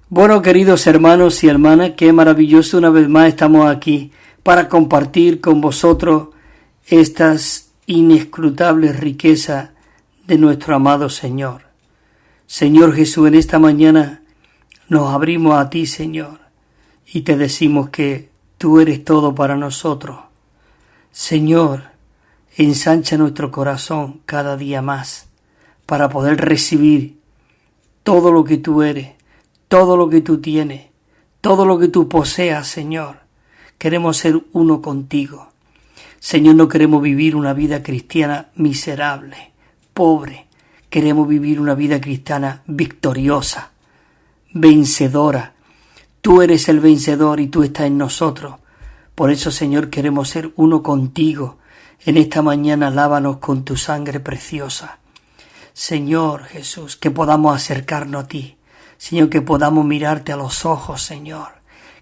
Bueno, queridos hermanos y hermanas, qué maravilloso una vez más estamos aquí para compartir con vosotros estas inescrutables riquezas de nuestro amado Señor. Señor Jesús, en esta mañana nos abrimos a ti, Señor, y te decimos que tú eres todo para nosotros. Señor, ensancha nuestro corazón cada día más para poder recibir todo lo que tú eres, todo lo que tú tienes, todo lo que tú poseas, Señor. Queremos ser uno contigo. Señor, no queremos vivir una vida cristiana miserable, pobre. Queremos vivir una vida cristiana victoriosa, vencedora. Tú eres el vencedor y tú estás en nosotros. Por eso, Señor, queremos ser uno contigo. En esta mañana lávanos con tu sangre preciosa. Señor Jesús, que podamos acercarnos a ti. Señor, que podamos mirarte a los ojos, Señor.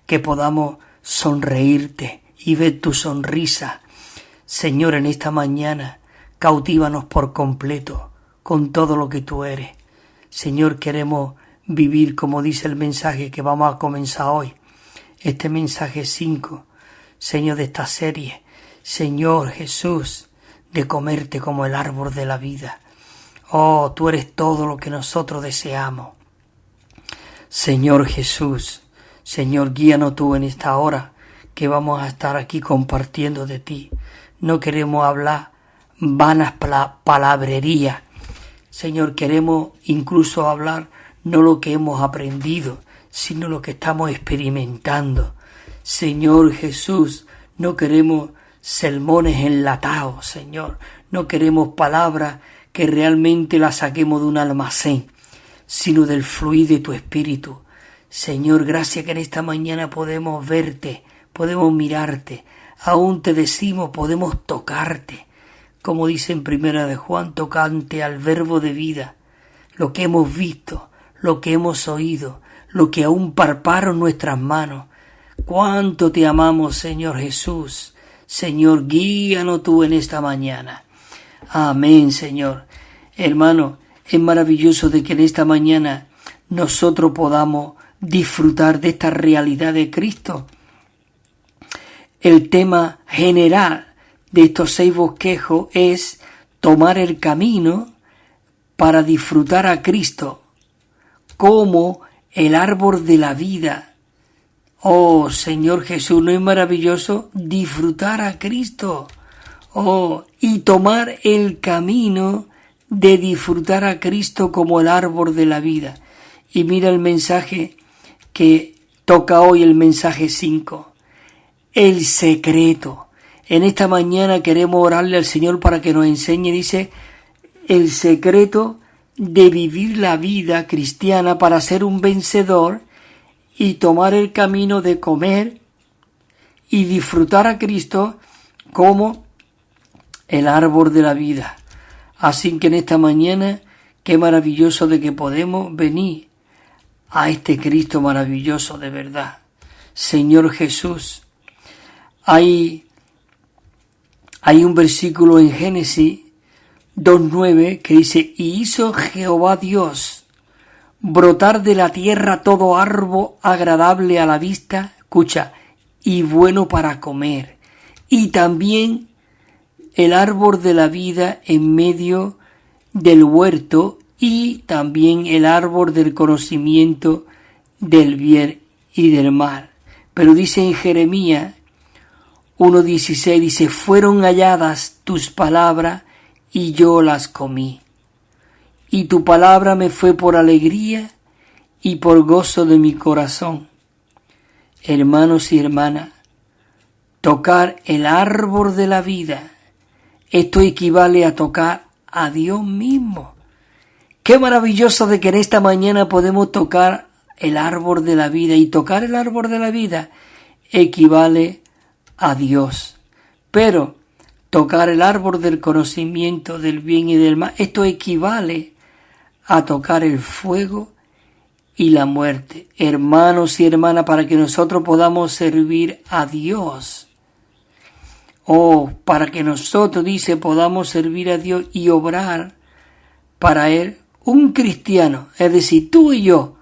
Que podamos sonreírte y ver tu sonrisa. Señor, en esta mañana, cautívanos por completo con todo lo que tú eres. Señor, queremos vivir como dice el mensaje que vamos a comenzar hoy. Este mensaje 5, Señor, de esta serie. Señor Jesús, de comerte como el árbol de la vida. Oh, tú eres todo lo que nosotros deseamos. Señor Jesús, Señor, guíanos tú en esta hora que vamos a estar aquí compartiendo de ti. No queremos hablar vanas palabrerías. Señor, queremos incluso hablar no lo que hemos aprendido, sino lo que estamos experimentando. Señor Jesús, no queremos sermones enlatados, Señor. No queremos palabras que realmente las saquemos de un almacén, sino del fluir de tu espíritu. Señor, gracias que en esta mañana podemos verte, podemos mirarte, aún te decimos, podemos tocarte, como dice en Primera de Juan, tocante al verbo de vida, lo que hemos visto, lo que hemos oído, lo que aún palparon nuestras manos. Cuánto te amamos, Señor Jesús. Señor, guíanos tú en esta mañana. Amén, Señor. Hermano, es maravilloso de que en esta mañana nosotros podamos disfrutar de esta realidad de Cristo. El tema general de estos 6 bosquejos es tomar el camino para disfrutar a Cristo como el árbol de la vida. Oh, Señor Jesús, ¿no es maravilloso disfrutar a Cristo? Oh, y tomar el camino de disfrutar a Cristo como el árbol de la vida. Y mira el mensaje que toca hoy, el mensaje 5. El secreto. En esta mañana queremos orarle al Señor para que nos enseñe, dice, el secreto de vivir la vida cristiana para ser un vencedor y tomar el camino de comer y disfrutar a Cristo como el árbol de la vida. Así que en esta mañana, qué maravilloso de que podemos venir a este Cristo maravilloso de verdad. Señor Jesús, hay un versículo en Génesis 2:9 que dice, y hizo Jehová Dios brotar de la tierra todo árbol agradable a la vista, escucha, y bueno para comer, y también el árbol de la vida en medio del huerto, y también el árbol del conocimiento del bien y del mal. Pero dice en Jeremías 1:16, dice, fueron halladas tus palabras y yo las comí. Y tu palabra me fue por alegría y por gozo de mi corazón. Hermanos y hermanas, tocar el árbol de la vida, esto equivale a tocar a Dios mismo. Qué maravilloso de que en esta mañana podemos tocar el árbol de la vida, y tocar el árbol de la vida equivale a Dios. Pero tocar el árbol del conocimiento del bien y del mal, esto equivale a tocar el fuego y la muerte. Hermanos y hermanas, para que nosotros podamos servir a Dios, para que nosotros, dice, podamos servir a Dios y obrar para Él, un cristiano, es decir, tú y yo,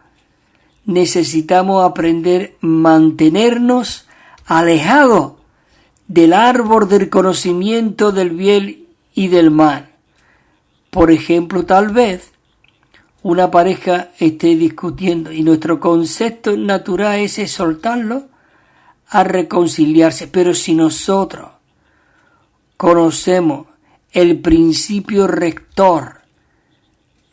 necesitamos aprender a mantenernos alejados del árbol del conocimiento del bien y del mal. Por ejemplo, tal vez una pareja esté discutiendo y nuestro concepto natural es exhortarlo a reconciliarse, pero si nosotros conocemos el principio rector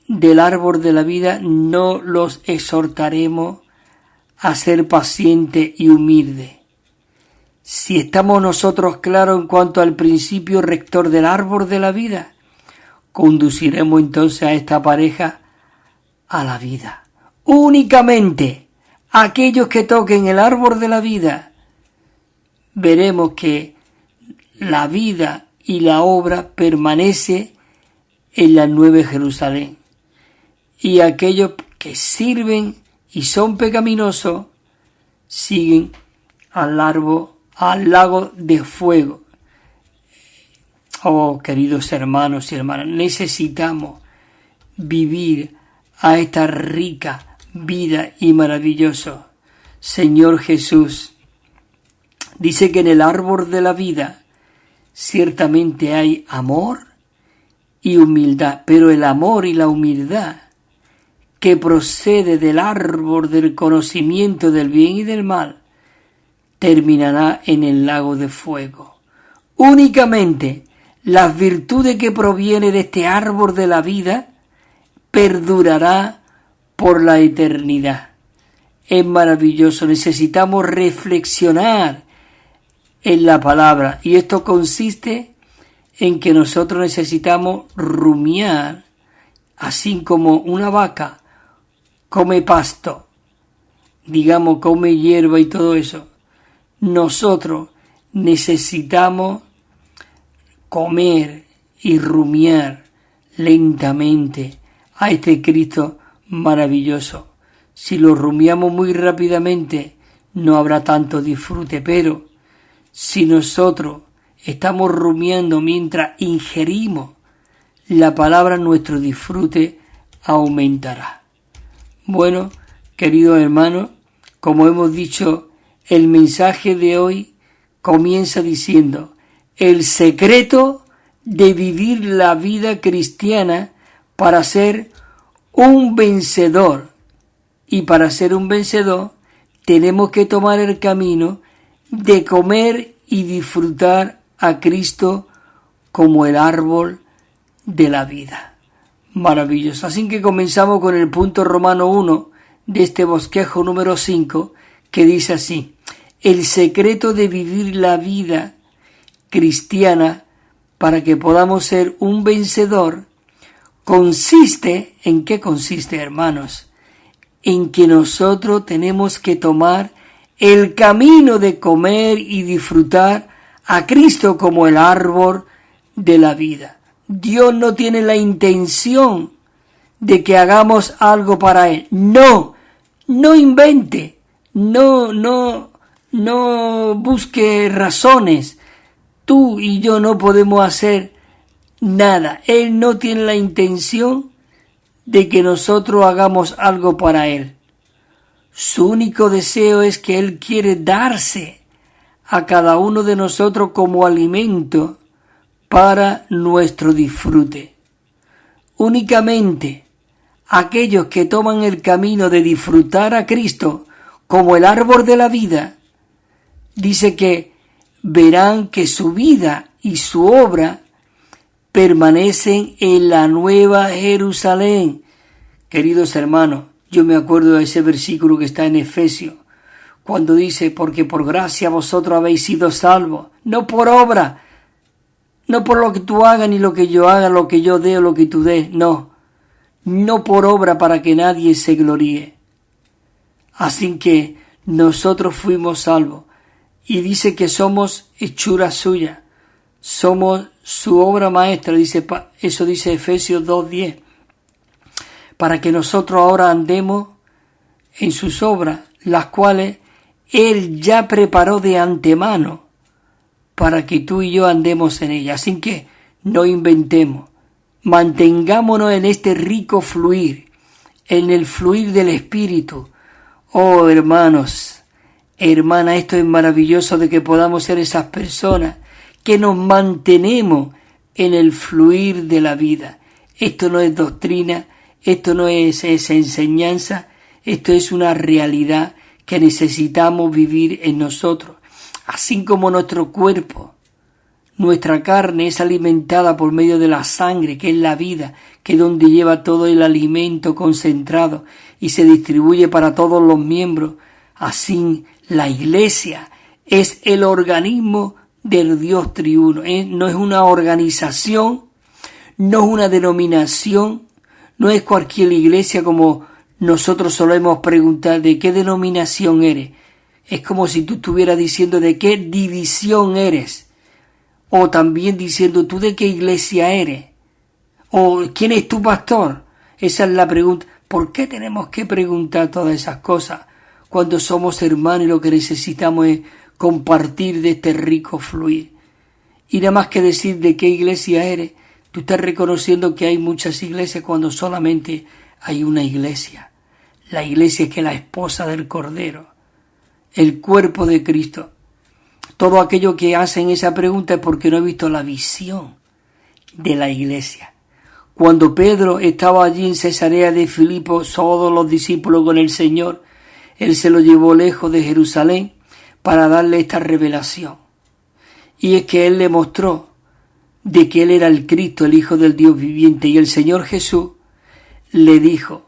del árbol de la vida, no los exhortaremos a ser pacientes y humildes. Si estamos nosotros claros en cuanto al principio rector del árbol de la vida, conduciremos entonces a esta pareja a la vida. Únicamente aquellos que toquen el árbol de la vida, veremos que la vida y la obra permanece en la Nueva Jerusalén. Y aquellos que sirven y son pecaminosos siguen al lago de fuego. Oh, queridos hermanos y hermanas, necesitamos vivir a esta rica vida y maravilloso Señor Jesús. Dice que en el árbol de la vida ciertamente hay amor y humildad, pero el amor y la humildad que procede del árbol del conocimiento del bien y del mal terminará en el lago de fuego. Únicamente las virtudes que provienen de este árbol de la vida perdurará por la eternidad. Es maravilloso, necesitamos reflexionar en la palabra y esto consiste en que nosotros necesitamos rumiar, así como una vaca come pasto, digamos come hierba y todo eso. Nosotros necesitamos comer y rumiar lentamente a este Cristo maravilloso. Si lo rumiamos muy rápidamente, no habrá tanto disfrute, pero si nosotros estamos rumiando mientras ingerimos la palabra, nuestro disfrute aumentará. Bueno, queridos hermanos, como hemos dicho, el mensaje de hoy comienza diciendo: el secreto de vivir la vida cristiana para ser un vencedor. Y para ser un vencedor tenemos que tomar el camino de comer y disfrutar a Cristo como el árbol de la vida. Maravilloso. Así que comenzamos con el punto Romano 1 de este bosquejo número 5, que dice así: el secreto de vivir la vida cristiana para que podamos ser un vencedor consiste, ¿en qué consiste, hermanos? En que nosotros tenemos que tomar el camino de comer y disfrutar a Cristo como el árbol de la vida. Dios no tiene la intención de que hagamos algo para Él. No invente, no busque razones. Tú y yo no podemos hacer nada. Él no tiene la intención de que nosotros hagamos algo para Él. Su único deseo es que Él quiere darse a cada uno de nosotros como alimento para nuestro disfrute. Únicamente aquellos que toman el camino de disfrutar a Cristo como el árbol de la vida, dice que verán que su vida y su obra permanecen en la Nueva Jerusalén. Queridos hermanos, yo me acuerdo de ese versículo que está en Efesios, cuando dice: porque por gracia vosotros habéis sido salvos, no por obra, no por lo que tú hagas, ni lo que yo haga, lo que yo dé o lo que tú des, no por obra para que nadie se gloríe. Así que nosotros fuimos salvos, y dice que somos hechura suya, somos su obra maestra, eso dice Efesios 2:10, para que nosotros ahora andemos en sus obras, las cuales Él ya preparó de antemano para que tú y yo andemos en ellas. Así que no inventemos, mantengámonos en este rico fluir, en el fluir del Espíritu, Oh, hermanos, hermana, esto es maravilloso de que podamos ser esas personas que nos mantenemos en el fluir de la vida. Esto no es doctrina, esto no es esa enseñanza, esto es una realidad que necesitamos vivir en nosotros. Así como nuestro cuerpo, nuestra carne es alimentada por medio de la sangre, que es la vida, que es donde lleva todo el alimento concentrado y se distribuye para todos los miembros. Así la Iglesia es el organismo del Dios triuno. No es una organización, no es una denominación, no es cualquier iglesia como nosotros solemos preguntar de qué denominación eres. Es como si tú estuvieras diciendo de qué división eres. O también diciendo tú de qué iglesia eres. O quién es tu pastor. Esa es la pregunta. ¿Por qué tenemos que preguntar todas esas cosas cuando somos hermanos y lo que necesitamos es compartir de este rico fluir? Y nada más que decir de qué iglesia eres, tú estás reconociendo que hay muchas iglesias cuando solamente hay una iglesia. La iglesia que es la esposa del Cordero, el cuerpo de Cristo. Todo aquello que hacen esa pregunta es porque no he visto la visión de la iglesia. Cuando Pedro estaba allí en Cesarea de Filipo, todos los discípulos con el Señor, él se lo llevó lejos de Jerusalén para darle esta revelación. Y es que él le mostró de que él era el Cristo, el Hijo del Dios viviente. Y el Señor Jesús le dijo,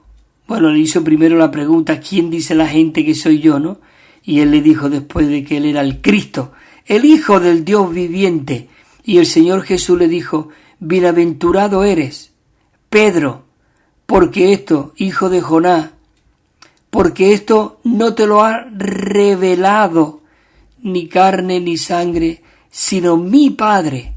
le hizo primero la pregunta, ¿quién dice la gente que soy yo, no? Y él le dijo después de que él era el Cristo, el Hijo del Dios viviente. Y el Señor Jesús le dijo, bienaventurado eres, Pedro, porque esto, hijo de Jonás, porque esto no te lo ha revelado ni carne ni sangre, sino mi Padre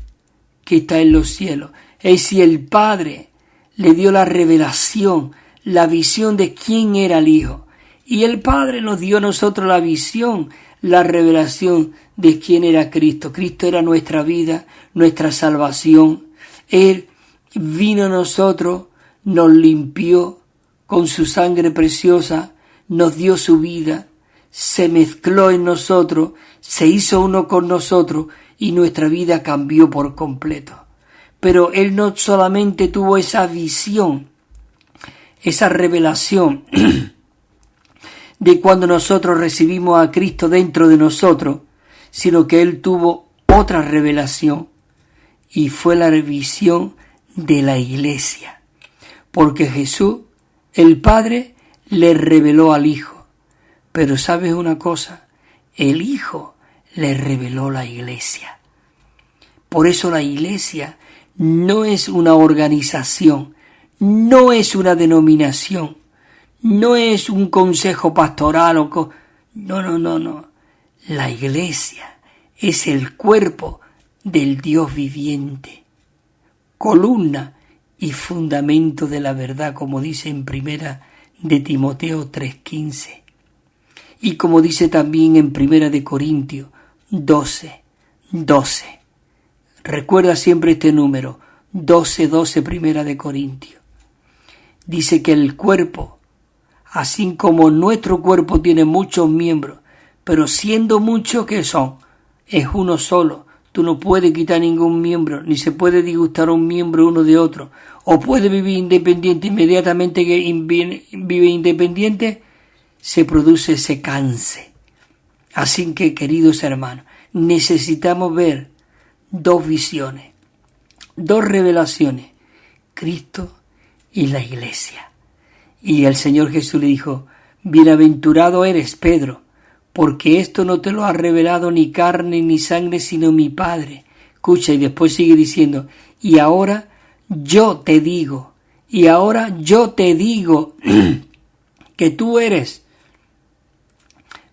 que está en los cielos. Es decir, el Padre le dio la revelación, la visión de quién era el Hijo. Y el Padre nos dio a nosotros la visión, la revelación de quién era Cristo. Cristo era nuestra vida, nuestra salvación. Él vino a nosotros, nos limpió con su sangre preciosa, nos dio su vida, se mezcló en nosotros, se hizo uno con nosotros y nuestra vida cambió por completo. Pero Él no solamente tuvo esa visión, esa revelación de cuando nosotros recibimos a Cristo dentro de nosotros, sino que Él tuvo otra revelación y fue la visión de la iglesia. Porque Jesús, el Padre, le reveló al Hijo. Pero ¿sabes una cosa? El Hijo le reveló la iglesia. Por eso la iglesia no es una organización, no es una denominación, no es un consejo pastoral no. La iglesia es el cuerpo del Dios viviente, columna y fundamento de la verdad, como dice en primera de Timoteo 3:15. Y como dice también en primera de Corintios 12:12. Recuerda siempre este número, 12:12, primera de Corintios. Dice que el cuerpo, así como nuestro cuerpo tiene muchos miembros, pero siendo muchos que son, es uno solo. Tú no puedes quitar ningún miembro, ni se puede disgustar un miembro uno de otro. O puede vivir independiente, inmediatamente que vive independiente, se produce ese cáncer. Así que, queridos hermanos, necesitamos ver dos visiones, dos revelaciones, Cristo y la iglesia. Y el Señor Jesús le dijo, bienaventurado eres, Pedro, porque esto no te lo ha revelado ni carne ni sangre, sino mi Padre. Escucha, y después sigue diciendo, y ahora yo te digo que tú eres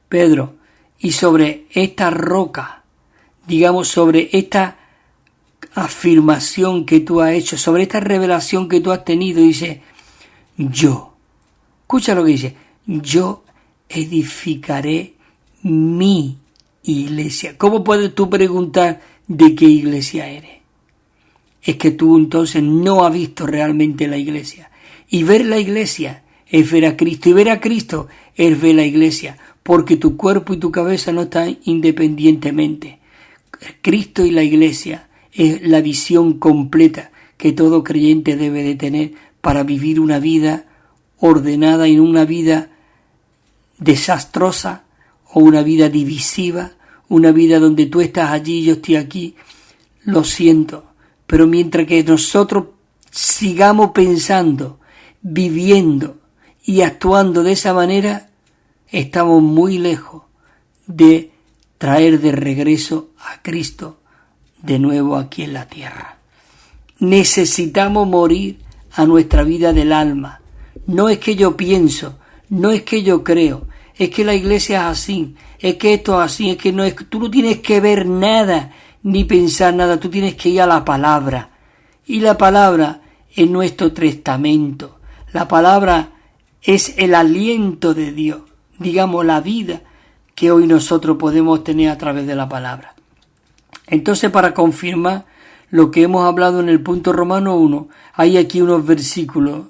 Pedro, y sobre esta roca, digamos, sobre esta afirmación que tú has hecho, sobre esta revelación que tú has tenido, dice, yo, escucha lo que dice, yo edificaré mi iglesia. ¿Cómo puedes tú preguntar de qué iglesia eres? Es que tú entonces no has visto realmente la iglesia. Y ver la iglesia es ver a Cristo, y ver a Cristo es ver la iglesia, porque tu cuerpo y tu cabeza no están independientemente. Cristo y la iglesia es la visión completa que todo creyente debe de tener para vivir una vida ordenada y no una vida desastrosa o una vida divisiva, una vida donde tú estás allí y yo estoy aquí. Lo siento, pero mientras que nosotros sigamos pensando, viviendo y actuando de esa manera, estamos muy lejos de traer de regreso a Cristo de nuevo aquí en la tierra. Necesitamos morir a nuestra vida del alma. No es que yo pienso, no es que yo creo, es que la iglesia es así, es que esto es así, es que no es. Tú no tienes que ver nada ni pensar nada, tú tienes que ir a la palabra. Y la palabra es nuestro testamento. La palabra es el aliento de Dios, digamos la vida que hoy nosotros podemos tener a través de la palabra. Entonces, para confirmar lo que hemos hablado en el punto Romano 1, hay aquí unos versículos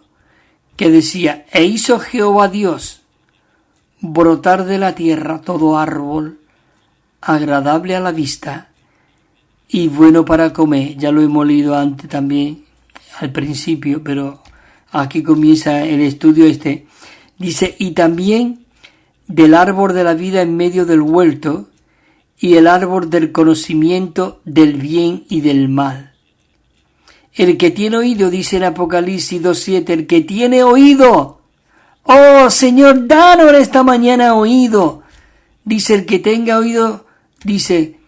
que decía: e hizo Jehová Dios brotar de la tierra todo árbol agradable a la vista y bueno para comer. Ya lo hemos leído antes también, al principio, pero aquí comienza el estudio este. Dice: y también del árbol de la vida en medio del huerto, y el árbol del conocimiento del bien y del mal. El que tiene oído, dice en Apocalipsis 2:7, el que tiene oído, oh Señor, danos esta mañana oído. Dice el que tenga oído, dice,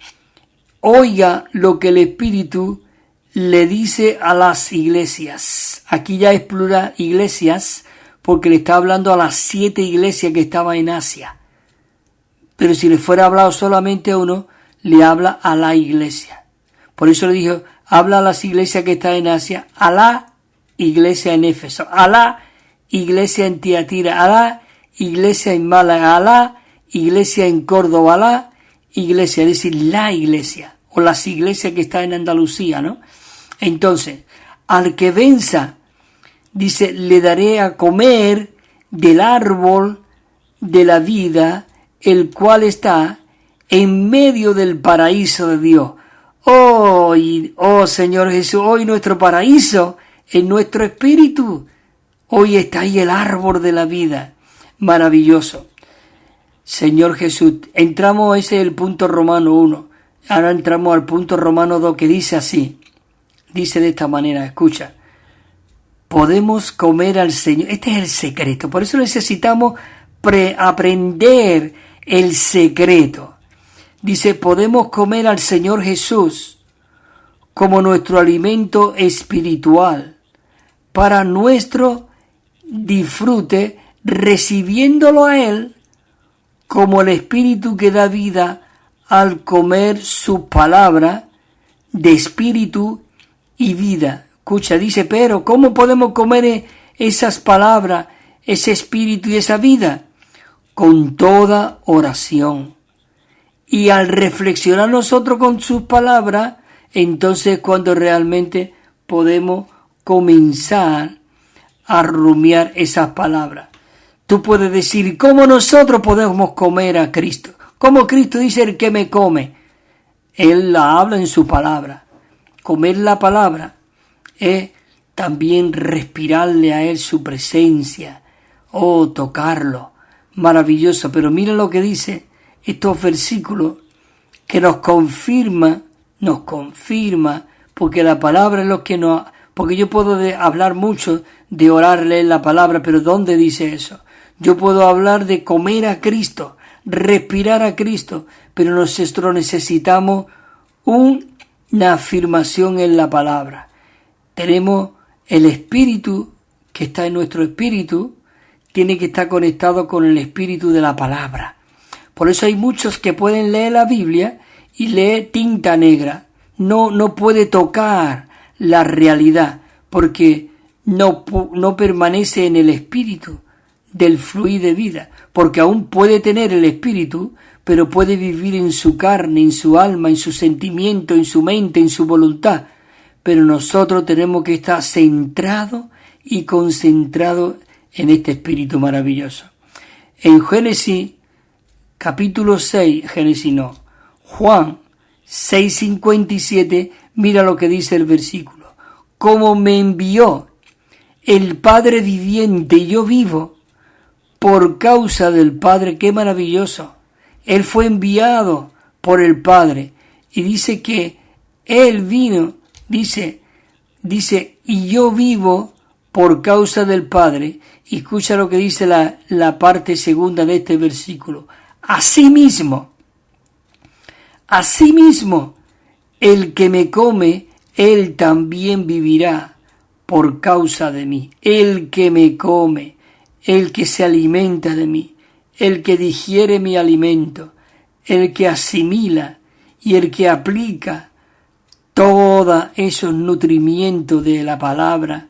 oiga lo que el Espíritu le dice a las iglesias. Aquí ya es plural iglesias, porque le está hablando a las 7 iglesias que estaban en Asia. Pero si le fuera hablado solamente a uno, le habla a la iglesia. Por eso le dijo, habla a las iglesias que están en Asia, a la iglesia en Éfeso, a la iglesia en Tiatira, a la iglesia en Málaga, a la iglesia en Córdoba, a la iglesia, es decir, la iglesia, o las iglesias que están en Andalucía, ¿no? Entonces, al que venza, dice, le daré a comer del árbol de la vida, el cual está en medio del paraíso de Dios. Oh Señor Jesús, hoy nuestro paraíso es nuestro espíritu. Hoy está ahí el árbol de la vida. Maravilloso. Señor Jesús, entramos, ese es el punto Romano 1. Ahora entramos al punto Romano 2 que dice así. Dice de esta manera, escucha. Podemos comer al Señor. Este es el secreto. Por eso necesitamos aprender el secreto. Dice, podemos comer al Señor Jesús como nuestro alimento espiritual para nuestro disfrute, recibiéndolo a Él como el Espíritu que da vida al comer su palabra de espíritu y vida. Escucha, dice, pero ¿cómo podemos comer esas palabras, ese espíritu y esa vida? Con toda oración. Y al reflexionar nosotros con sus palabras, entonces cuando realmente podemos comenzar a rumiar esas palabras. Tú puedes decir, ¿cómo nosotros podemos comer a Cristo? ¿Cómo Cristo dice el que me come? Él la habla en su palabra. Comer la palabra es también respirarle a Él su presencia. Oh, tocarlo. Maravilloso. Pero mira lo que dice estos versículos que nos confirma, porque la palabra es lo que nos... Porque yo puedo hablar mucho de orar, leer la palabra, pero ¿dónde dice eso? Yo puedo hablar de comer a Cristo, respirar a Cristo, pero nosotros necesitamos una afirmación en la palabra. Tenemos el Espíritu que está en nuestro espíritu, tiene que estar conectado con el espíritu de la palabra. Por eso hay muchos que pueden leer la Biblia y leer tinta negra. No puede tocar la realidad porque no permanece en el espíritu del fluir de vida. Porque aún puede tener el espíritu, pero puede vivir en su carne, en su alma, en su sentimiento, en su mente, en su voluntad. Pero nosotros tenemos que estar centrados y concentrados en este espíritu maravilloso. En Génesis capítulo 6, Juan 6:57, mira lo que dice el versículo. Como me envió el Padre viviente y yo vivo por causa del Padre. Qué maravilloso. Él fue enviado por el Padre y dice que Él vino, dice, y yo vivo por causa del Padre. Y escucha lo que dice la parte segunda de este versículo. Asimismo, el que me come, él también vivirá por causa de mí. El que me come, el que se alimenta de mí, el que digiere mi alimento, el que asimila y el que aplica todos esos nutrimientos de la palabra,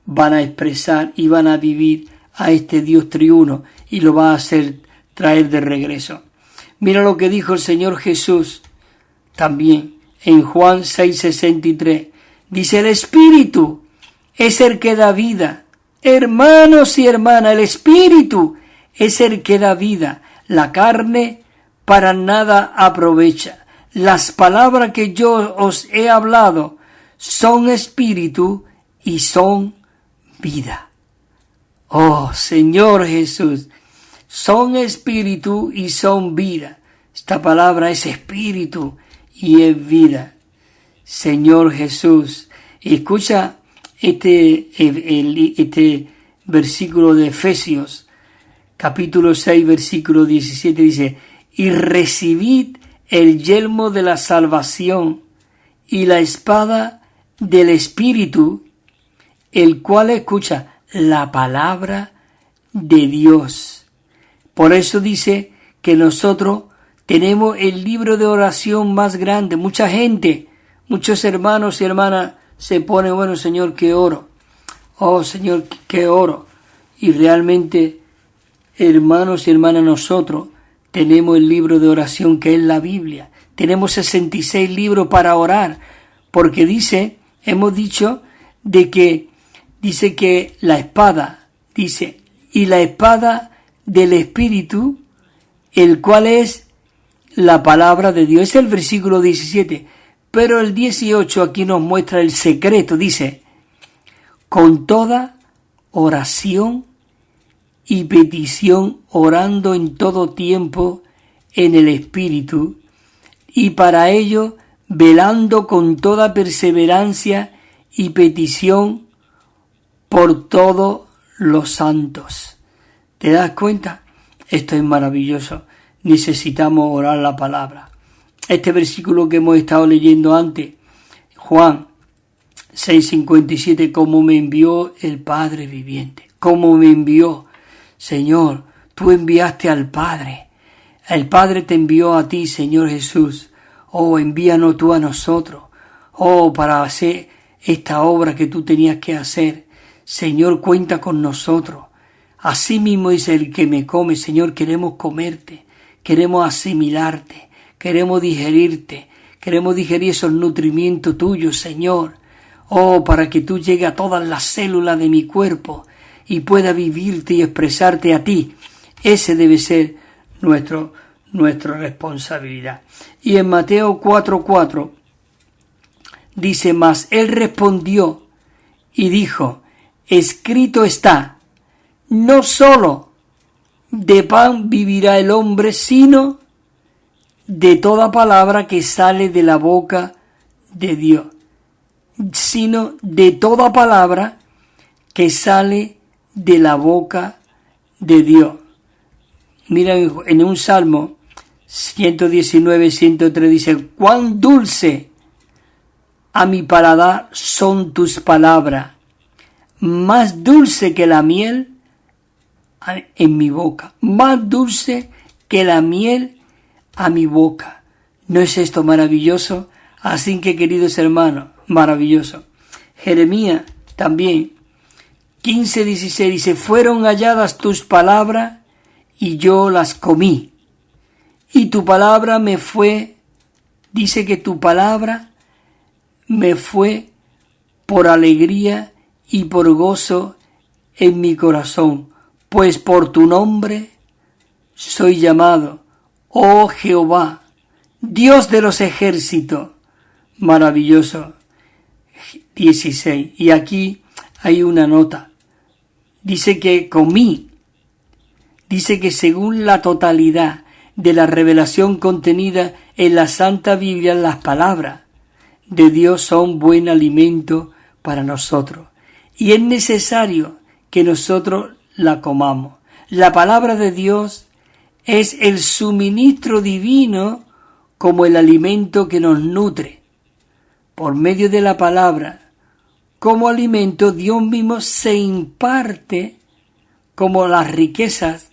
van a expresar y van a vivir a este Dios triuno y lo va a hacer traer de regreso. Mira lo que dijo el Señor Jesús también en Juan 6:63. Dice, el Espíritu es el que da vida. Hermanos y hermanas, el Espíritu es el que da vida. La carne para nada aprovecha. Las palabras que yo os he hablado son espíritu y son vida. Oh, Señor Jesús, son espíritu y son vida. Esta palabra es espíritu y es vida. Señor Jesús, escucha este versículo de Efesios, capítulo 6, versículo 17, dice, y recibid el yelmo de la salvación y la espada del Espíritu, el cual escucha la palabra de Dios. Por eso dice que nosotros tenemos el libro de oración más grande. Mucha gente, muchos hermanos y hermanas se ponen, bueno, Señor, ¿qué oro? Oh, Señor, ¿qué oro? Y realmente, hermanos y hermanas, nosotros tenemos el libro de oración que es la Biblia. Tenemos 66 libros para orar, porque hemos dicho dice que la espada, dice, y la espada del Espíritu, el cual es la palabra de Dios. Es el versículo 17. Pero el 18 aquí nos muestra el secreto. Dice, con toda oración y petición, orando en todo tiempo en el Espíritu, y para ello velando con toda perseverancia y petición por todos los santos. ¿Te das cuenta? Esto es maravilloso. Necesitamos orar la palabra. Este versículo que hemos estado leyendo antes, Juan 6:57, como me envió el Padre viviente, como me envió. Señor, tú enviaste al Padre. El Padre te envió a ti, Señor Jesús. Oh, envíanos tú a nosotros. Oh, para hacer esta obra que tú tenías que hacer. Señor, cuenta con nosotros. Así mismo dice el que me come. Señor, queremos comerte. Queremos asimilarte. Queremos digerirte. Queremos digerir esos nutrimientos tuyos, Señor. Oh, para que tú llegues a todas las células de mi cuerpo y pueda vivirte y expresarte a ti. Ese debe ser nuestra responsabilidad. Y en Mateo 4:4 dice, mas él respondió y dijo, escrito está, no solo de pan vivirá el hombre, sino de toda palabra que sale de la boca de Dios. Sino de toda palabra que sale de la boca de Dios. Mira, en un Salmo 119:103 dice, cuán dulce a mi paladar son tus palabras, más dulce que la miel en mi boca, más dulce que la miel a mi boca. ¿No es esto maravilloso? Así que, queridos hermanos, maravilloso. Jeremías también 15:16 dice, fueron halladas tus palabras y yo las comí. Y tu palabra me fue, dice que tu palabra me fue por alegría y por gozo en mi corazón, pues por tu nombre soy llamado, oh Jehová, Dios de los ejércitos. Maravilloso. 16. Y aquí hay una nota. Dice que comí. Dice que según la totalidad de la revelación contenida en la Santa Biblia, las palabras de Dios son buen alimento para nosotros. Y es necesario que nosotros la comamos. La palabra de Dios es el suministro divino como el alimento que nos nutre. Por medio de la palabra, como alimento, Dios mismo se imparte como las riquezas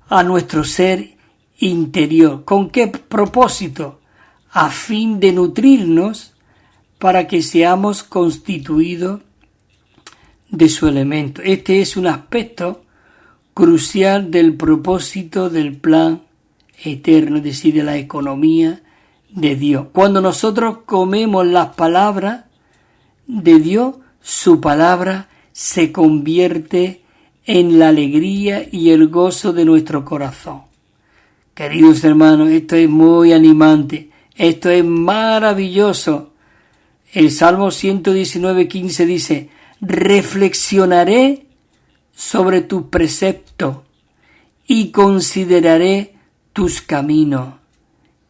a nuestro ser interior. ¿Con qué propósito? A fin de nutrirnos para que seamos constituidos de su elemento. Este es un aspecto crucial del propósito del plan eterno, es decir, de la economía de Dios. Cuando nosotros comemos las palabras de Dios, su palabra se convierte en la alegría y el gozo de nuestro corazón. Queridos hermanos, esto es muy animante, esto es maravilloso. El Salmo 119:15 dice: reflexionaré sobre tus preceptos y consideraré tus caminos.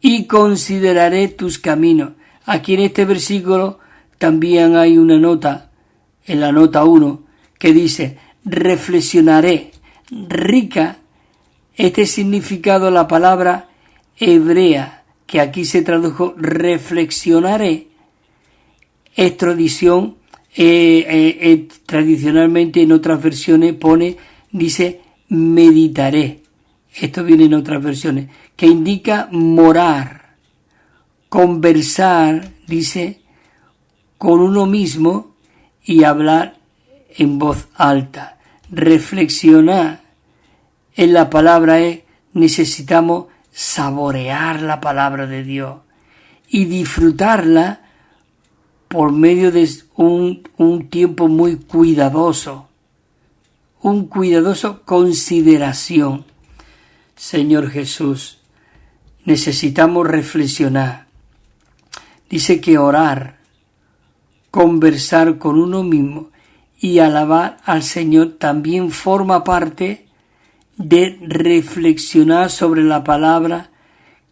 Y consideraré tus caminos. Aquí en este versículo también hay una nota, en la nota 1, que dice: reflexionaré. Rica, este significado, la palabra hebrea, que aquí se tradujo reflexionaré, es tradición, tradicionalmente en otras versiones dice meditaré. Esto viene en otras versiones, que indica morar, conversar, dice, con uno mismo y hablar en voz alta. Reflexionar en la palabra necesitamos saborear la palabra de Dios y disfrutarla por medio de un tiempo muy cuidadoso, un cuidadoso consideración. Señor Jesús, necesitamos reflexionar. Dice que orar, conversar con uno mismo y alabar al Señor también forma parte de reflexionar sobre la palabra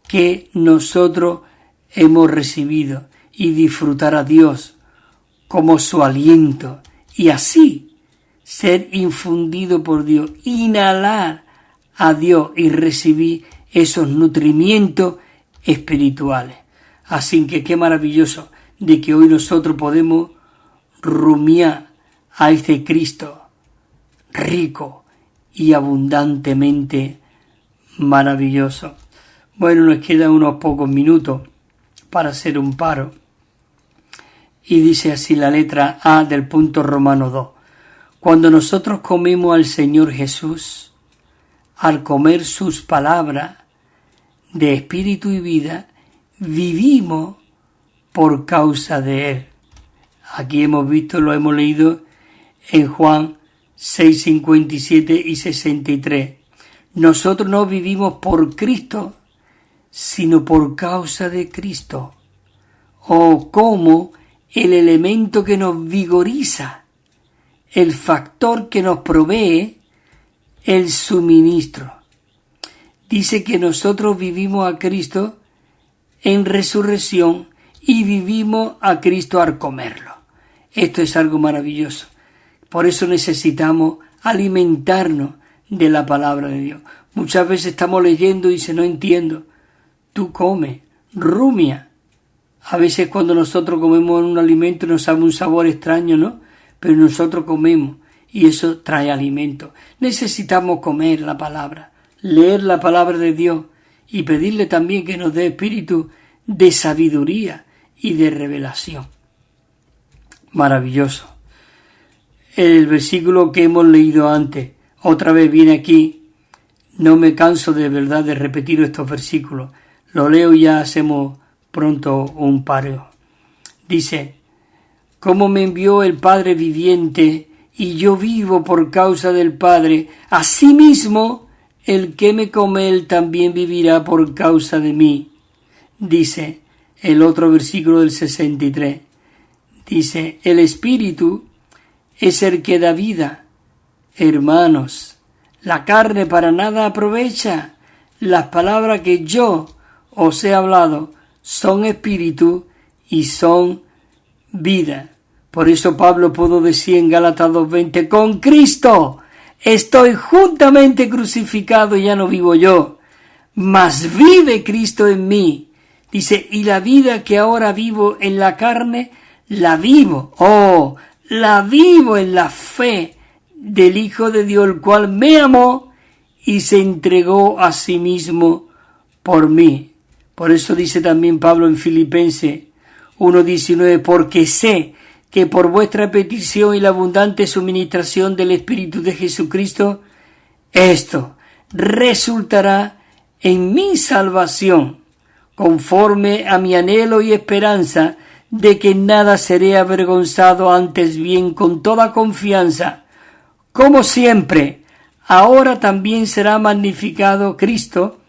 que nosotros hemos recibido y disfrutar a Dios como su aliento y así ser infundido por Dios, inhalar a Dios y recibir esos nutrimientos espirituales. Así que qué maravilloso de que hoy nosotros podemos rumiar a este Cristo rico y abundantemente maravilloso. Bueno, nos quedan unos pocos minutos para hacer un paro. Y dice así la letra A del punto Romano 2. Cuando nosotros comemos al Señor Jesús, al comer sus palabras de espíritu y vida, vivimos por causa de Él. Aquí hemos visto, lo hemos leído en Juan 6:57 y 63. Nosotros no vivimos por Cristo, sino por causa de Cristo. O como el elemento que nos vigoriza, el factor que nos provee el suministro. Dice que nosotros vivimos a Cristo en resurrección y vivimos a Cristo al comerlo. Esto es algo maravilloso. Por eso necesitamos alimentarnos de la palabra de Dios. Muchas veces estamos leyendo y dice, no entiendo. Tú come, rumia. A veces cuando nosotros comemos un alimento nos sabe un sabor extraño, ¿no? Pero nosotros comemos y eso trae alimento. Necesitamos comer la palabra, leer la palabra de Dios y pedirle también que nos dé espíritu de sabiduría y de revelación. Maravilloso. El versículo que hemos leído antes, otra vez viene aquí. No me canso de verdad de repetir estos versículos. Lo leo y ya hacemos pronto un paro. Dice: como me envió el Padre viviente y yo vivo por causa del Padre, asimismo el que me come él también vivirá por causa de mí. Dice el otro versículo del 63. Dice, el Espíritu es el que da vida. Hermanos, la carne para nada aprovecha. Las palabras que yo os he hablado son espíritu y son vida. Por eso Pablo pudo decir en Gálatas 2:20, con Cristo estoy juntamente crucificado y ya no vivo yo, mas vive Cristo en mí. Dice, y la vida que ahora vivo en la carne, la vivo en la fe del Hijo de Dios, el cual me amó y se entregó a sí mismo por mí. Por eso dice también Pablo en Filipenses 1:19, porque sé que por vuestra petición y la abundante suministración del Espíritu de Jesucristo, esto resultará en mi salvación, conforme a mi anhelo y esperanza de que en nada seré avergonzado, antes bien con toda confianza, como siempre, ahora también será magnificado Cristo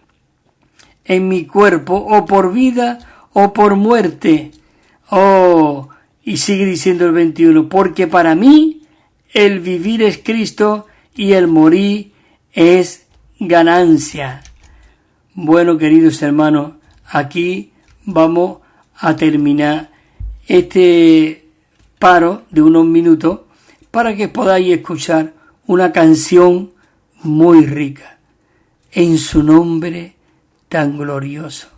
en mi cuerpo, o por vida o por muerte. Y sigue diciendo el 21, porque para mí el vivir es Cristo y el morir es ganancia. Bueno, queridos hermanos, aquí vamos a terminar este paro de unos minutos para que podáis escuchar una canción muy rica. En su nombre tan glorioso.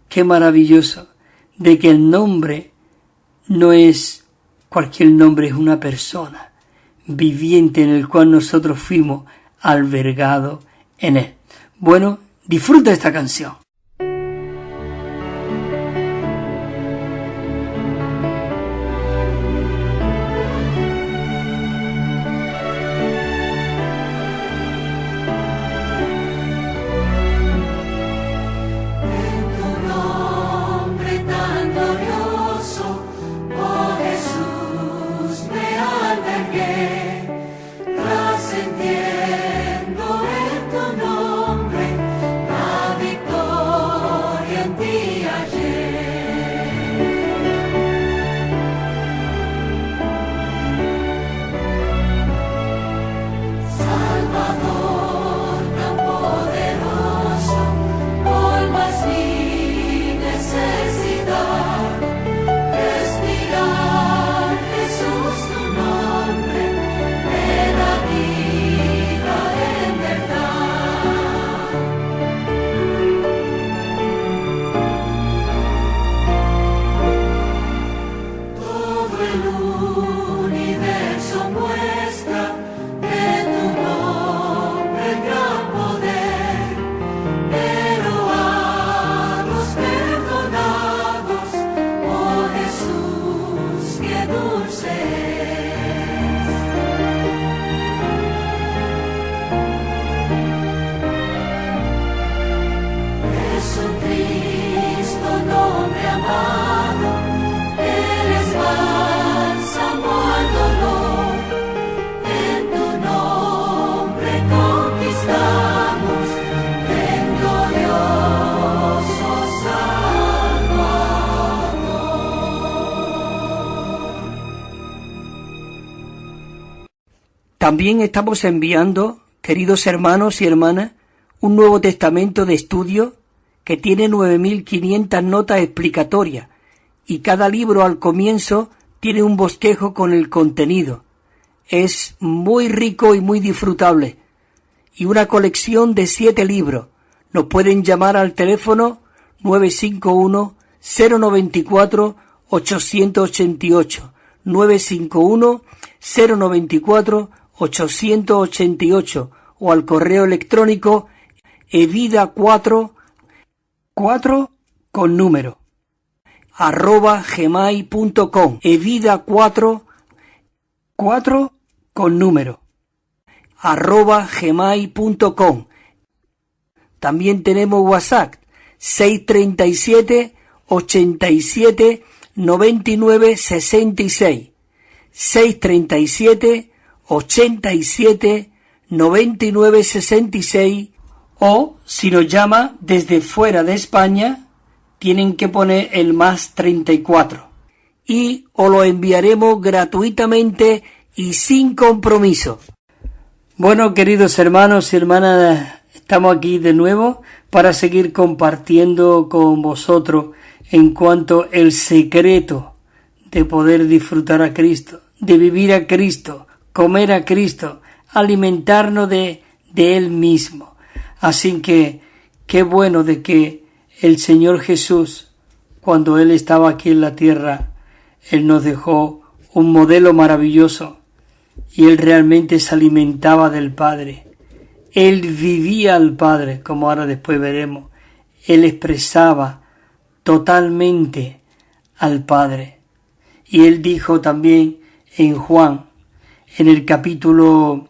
Qué maravilloso de que el nombre no es cualquier nombre, es una persona viviente en el cual nosotros fuimos albergados en él. Bueno, disfruta esta canción. También estamos enviando, queridos hermanos y hermanas, un Nuevo Testamento de estudio que tiene 9.500 notas explicatorias y cada libro al comienzo tiene un bosquejo con el contenido. Es muy rico y muy disfrutable. Y una colección de 7 libros. Nos pueden llamar al teléfono 951-094-888. 951-094-888 o al correo electrónico evida4 con número @gmail.com, evida4 con número @gmail.com. También tenemos WhatsApp 637 87 99 66, 637 87 99 66, o si nos llama desde fuera de España tienen que poner el más 34 y os lo enviaremos gratuitamente y sin compromiso. Bueno, queridos hermanos y hermanas, estamos aquí de nuevo para seguir compartiendo con vosotros en cuanto el secreto de poder disfrutar a Cristo, de vivir a Cristo, comer a Cristo, alimentarnos de Él mismo. Así que qué bueno de que el Señor Jesús, cuando Él estaba aquí en la tierra, Él nos dejó un modelo maravilloso y Él realmente se alimentaba del Padre. Él vivía al Padre, como ahora después veremos. Él expresaba totalmente al Padre. Y Él dijo también en Juan, en el capítulo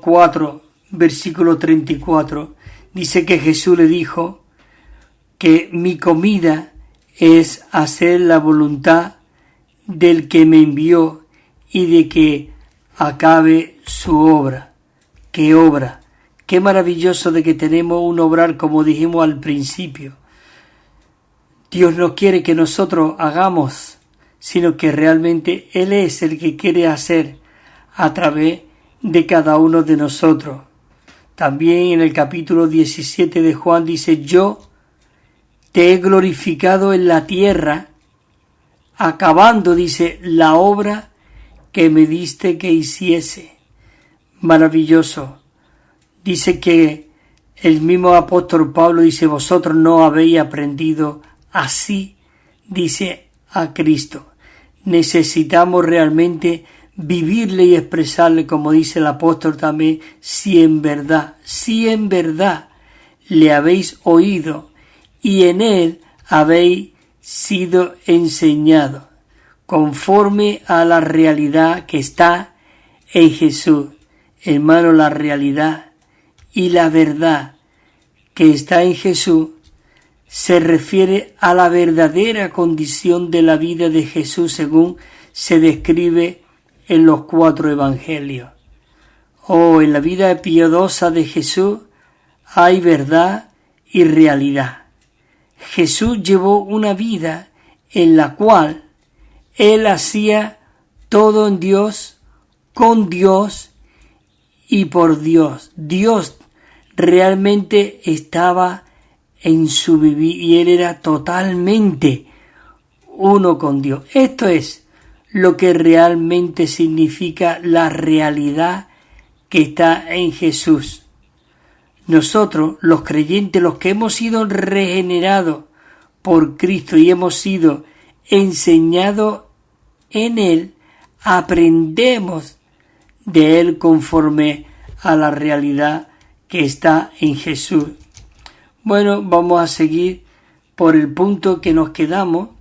4, versículo 34, dice que Jesús le dijo que mi comida es hacer la voluntad del que me envió y de que acabe su obra. ¿Qué obra? Qué maravilloso de que tenemos un obrar, como dijimos al principio. Dios no quiere que nosotros hagamos, sino que realmente Él es el que quiere hacer a través de cada uno de nosotros. También en el capítulo 17 de Juan dice, yo te he glorificado en la tierra, acabando, dice, la obra que me diste que hiciese. Maravilloso. Dice que el mismo apóstol Pablo dice, vosotros no habéis aprendido así, dice, a Cristo. Necesitamos realmente vivirle y expresarle, como dice el apóstol también, si en verdad le habéis oído y en él habéis sido enseñados, conforme a la realidad que está en Jesús. Hermano, la realidad y la verdad que está en Jesús se refiere a la verdadera condición de la vida de Jesús según se describe en los 4 evangelios. En la vida piadosa de Jesús hay verdad y realidad. Jesús llevó una vida en la cual Él hacía todo en Dios, con Dios y por Dios. Dios realmente estaba en su vivir y Él era totalmente uno con Dios. Esto es lo que realmente significa la realidad que está en Jesús. Nosotros, los creyentes, los que hemos sido regenerados por Cristo y hemos sido enseñados en Él, aprendemos de Él conforme a la realidad que está en Jesús. Bueno, vamos a seguir por el punto que nos quedamos,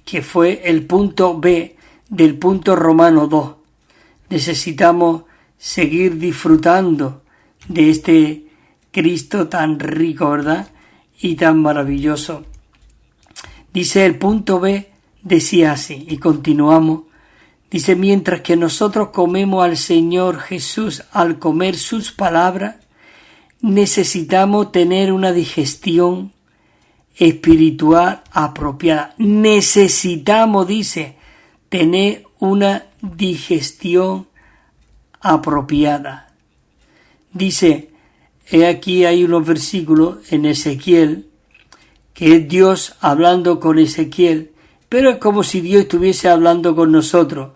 que fue el punto B del punto Romano 2. Necesitamos seguir disfrutando de este Cristo tan rico, ¿verdad? Y tan maravilloso. Dice el punto B, decía así, y continuamos. Dice, mientras que nosotros comemos al Señor Jesús al comer sus palabras, necesitamos tener una digestión espiritual apropiada. Necesitamos, dice, tener una digestión apropiada. Dice, aquí hay unos versículos en Ezequiel, que es Dios hablando con Ezequiel, pero es como si Dios estuviese hablando con nosotros.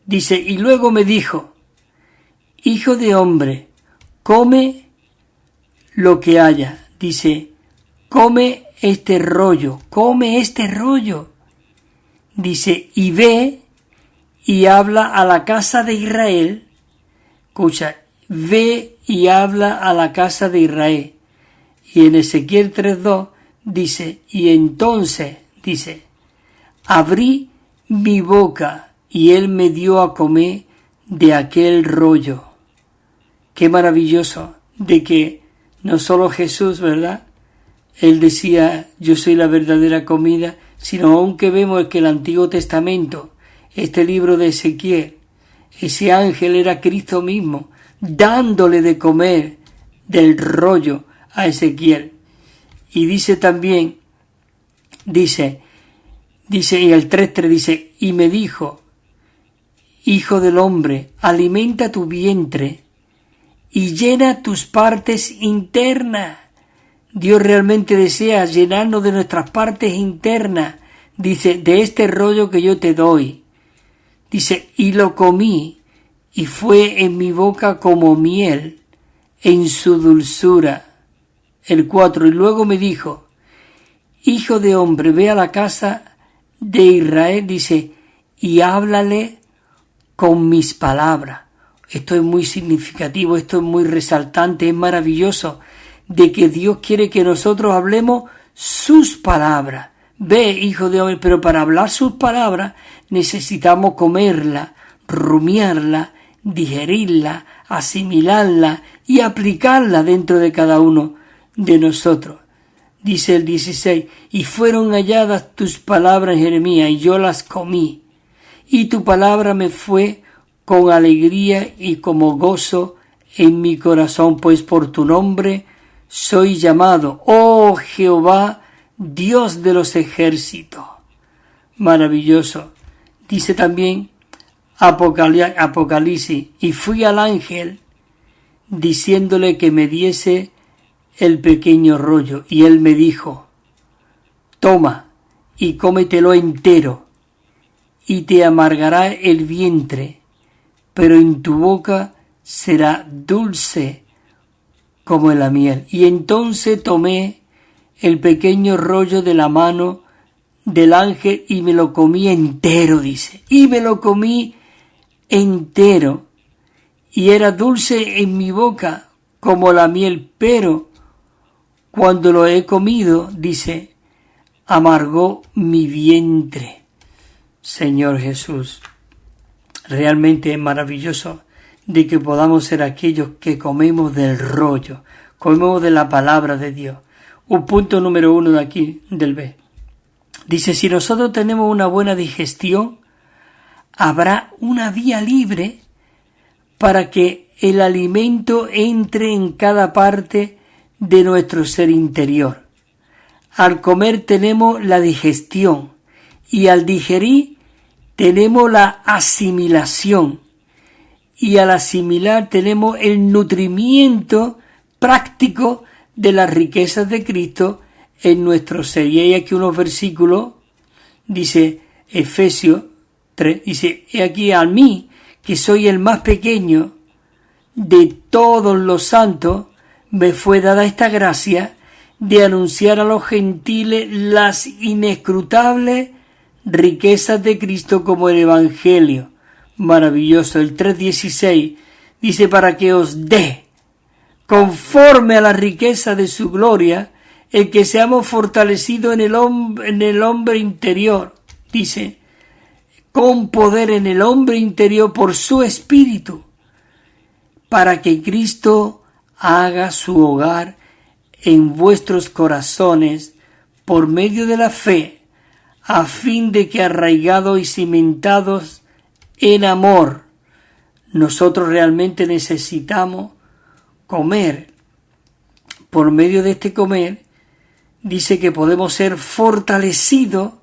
Dice, y luego me dijo, hijo de hombre, come lo que haya. Dice, come este rollo. Dice, y ve y habla a la casa de Israel. Escucha, ve y habla a la casa de Israel. Y en Ezequiel 3:2 dice, y entonces, dice, abrí mi boca y él me dio a comer de aquel rollo. Qué maravilloso de que no solo Jesús, ¿verdad? Él decía, yo soy la verdadera comida, sino aunque vemos que el Antiguo Testamento, este libro de Ezequiel, Ese ángel era Cristo mismo, dándole de comer del rollo a Ezequiel. Y dice también, dice en el 3:3, dice, y me dijo, hijo del hombre, alimenta tu vientre y llena tus partes internas. Dios realmente desea llenarnos de nuestras partes internas. Dice, de este rollo que yo te doy. Dice, y lo comí, y fue en mi boca como miel en su dulzura. El 4, y luego me dijo, hijo de hombre, ve a la casa de Israel, dice, y háblale con mis palabras. Esto es muy significativo, esto es muy resaltante, es maravilloso, de que Dios quiere que nosotros hablemos sus palabras. Ve, hijo de hombre, pero para hablar sus palabras necesitamos comerla, rumiarla, digerirla, asimilarla y aplicarla dentro de cada uno de nosotros. Dice el 16, y fueron halladas tus palabras, Jeremías, y yo las comí, y tu palabra me fue con alegría y como gozo en mi corazón, pues por tu nombre soy llamado, oh Jehová, Dios de los ejércitos. Maravilloso. Dice también Apocalipsis, y fui al ángel diciéndole que me diese el pequeño rollo, y él me dijo, toma y cómetelo entero, y te amargará el vientre, pero en tu boca será dulce como la miel. Y entonces tomé el pequeño rollo de la mano del ángel y me lo comí entero, dice, y me lo comí entero, y era dulce en mi boca como la miel, pero cuando lo he comido, dice, amargó mi vientre. Señor Jesús, realmente es maravilloso de que podamos ser aquellos que comemos del rollo, comemos de la palabra de Dios. Un punto número 1 de aquí, del B. Dice, si nosotros tenemos una buena digestión, habrá una vía libre para que el alimento entre en cada parte de nuestro ser interior. Al comer tenemos la digestión y al digerir tenemos la asimilación y al asimilar tenemos el nutrimiento práctico de las riquezas de Cristo en nuestro ser. Y hay aquí unos versículos, dice Efesios 3, dice, he aquí a mí, que soy el más pequeño de todos los santos, me fue dada esta gracia de anunciar a los gentiles las inescrutables riquezas de Cristo como el Evangelio. Maravilloso. El 3:16 dice, para que os dé, conforme a la riqueza de su gloria, el que seamos fortalecidos en el hombre interior, dice, con poder en el hombre interior por su espíritu, para que Cristo haga su hogar en vuestros corazones por medio de la fe, a fin de que arraigados y cimentados en amor, nosotros realmente necesitamos comer. Por medio de este comer, dice que podemos ser fortalecidos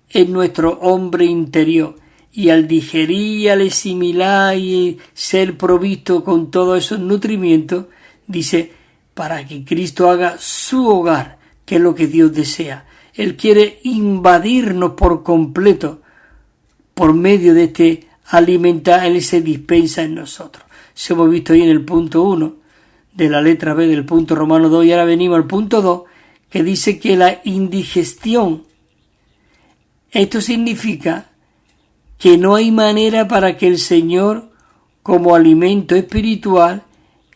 en nuestro hombre interior, y al digerir, al asimilar y ser provisto con todos esos nutrimientos, dice, para que Cristo haga su hogar, que es lo que Dios desea. Él quiere invadirnos por completo por medio de este alimentar, Él se dispensa en nosotros. Se hemos visto ahí en el punto 1 de la letra B del punto Romano 2, y ahora venimos al punto 2, que dice que la indigestión, esto significa que no hay manera para que el Señor, como alimento espiritual,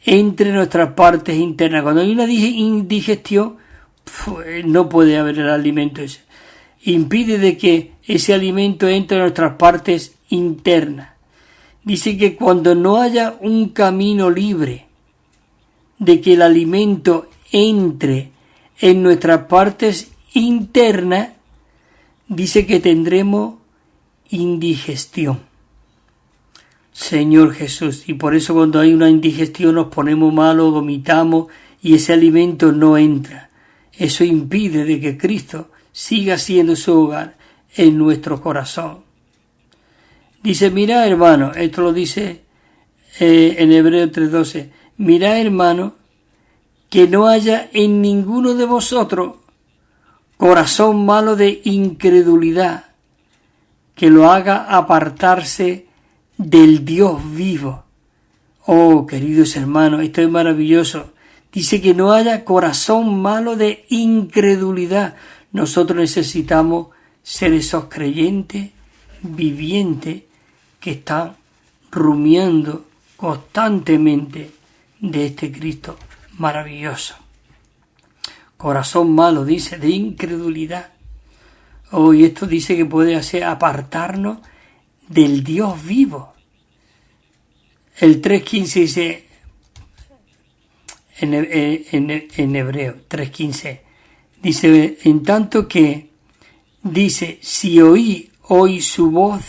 entre nuestras partes internas. Cuando hay una indigestión, no puede haber el alimento ese. Impide de que ese alimento entre en nuestras partes internas. Dice que cuando no haya un camino libre de que el alimento entre en nuestras partes internas, dice que tendremos indigestión. Señor Jesús. Y por eso cuando hay una indigestión nos ponemos malos, vomitamos y ese alimento no entra. Eso impide de que Cristo siga siendo su hogar en nuestro corazón. Dice, mira hermano, esto lo dice en Hebreos 3:12, mira hermano, que no haya en ninguno de vosotros corazón malo de incredulidad, que lo haga apartarse del Dios vivo. Oh, queridos hermanos, esto es maravilloso. Dice que no haya corazón malo de incredulidad. Nosotros necesitamos ser esos creyentes vivientes que están rumiando constantemente de este Cristo maravilloso. Corazón malo, dice, de incredulidad. Oh, y esto dice que puede hacer apartarnos del Dios vivo. El 3.15 dice, en Hebreo 3.15, dice, en tanto que, dice, si oí hoy su voz,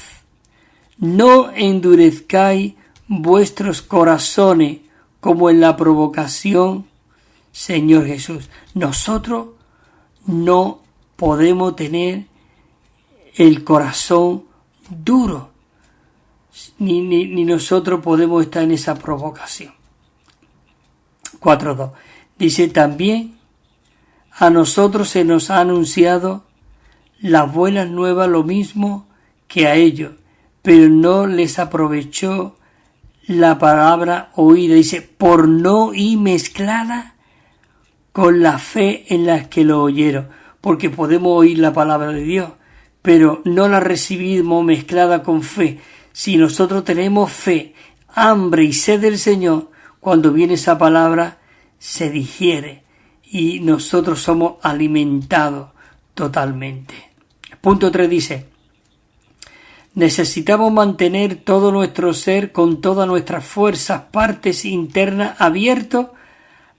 no endurezcáis vuestros corazones como en la provocación, Señor Jesús. Nosotros no podemos tener el corazón duro, ni nosotros podemos estar en esa provocación. 4.2. Dice, también a nosotros se nos ha anunciado las buenas nuevas lo mismo que a ellos, pero no les aprovechó la palabra oída. Dice, por no ir mezclada con la fe en la que lo oyeron, porque podemos oír la palabra de Dios, pero no la recibimos mezclada con fe. Si nosotros tenemos fe, hambre y sed del Señor, cuando viene esa palabra se digiere y nosotros somos alimentados totalmente. Punto 3 dice, necesitamos mantener todo nuestro ser con todas nuestras fuerzas, partes internas abiertos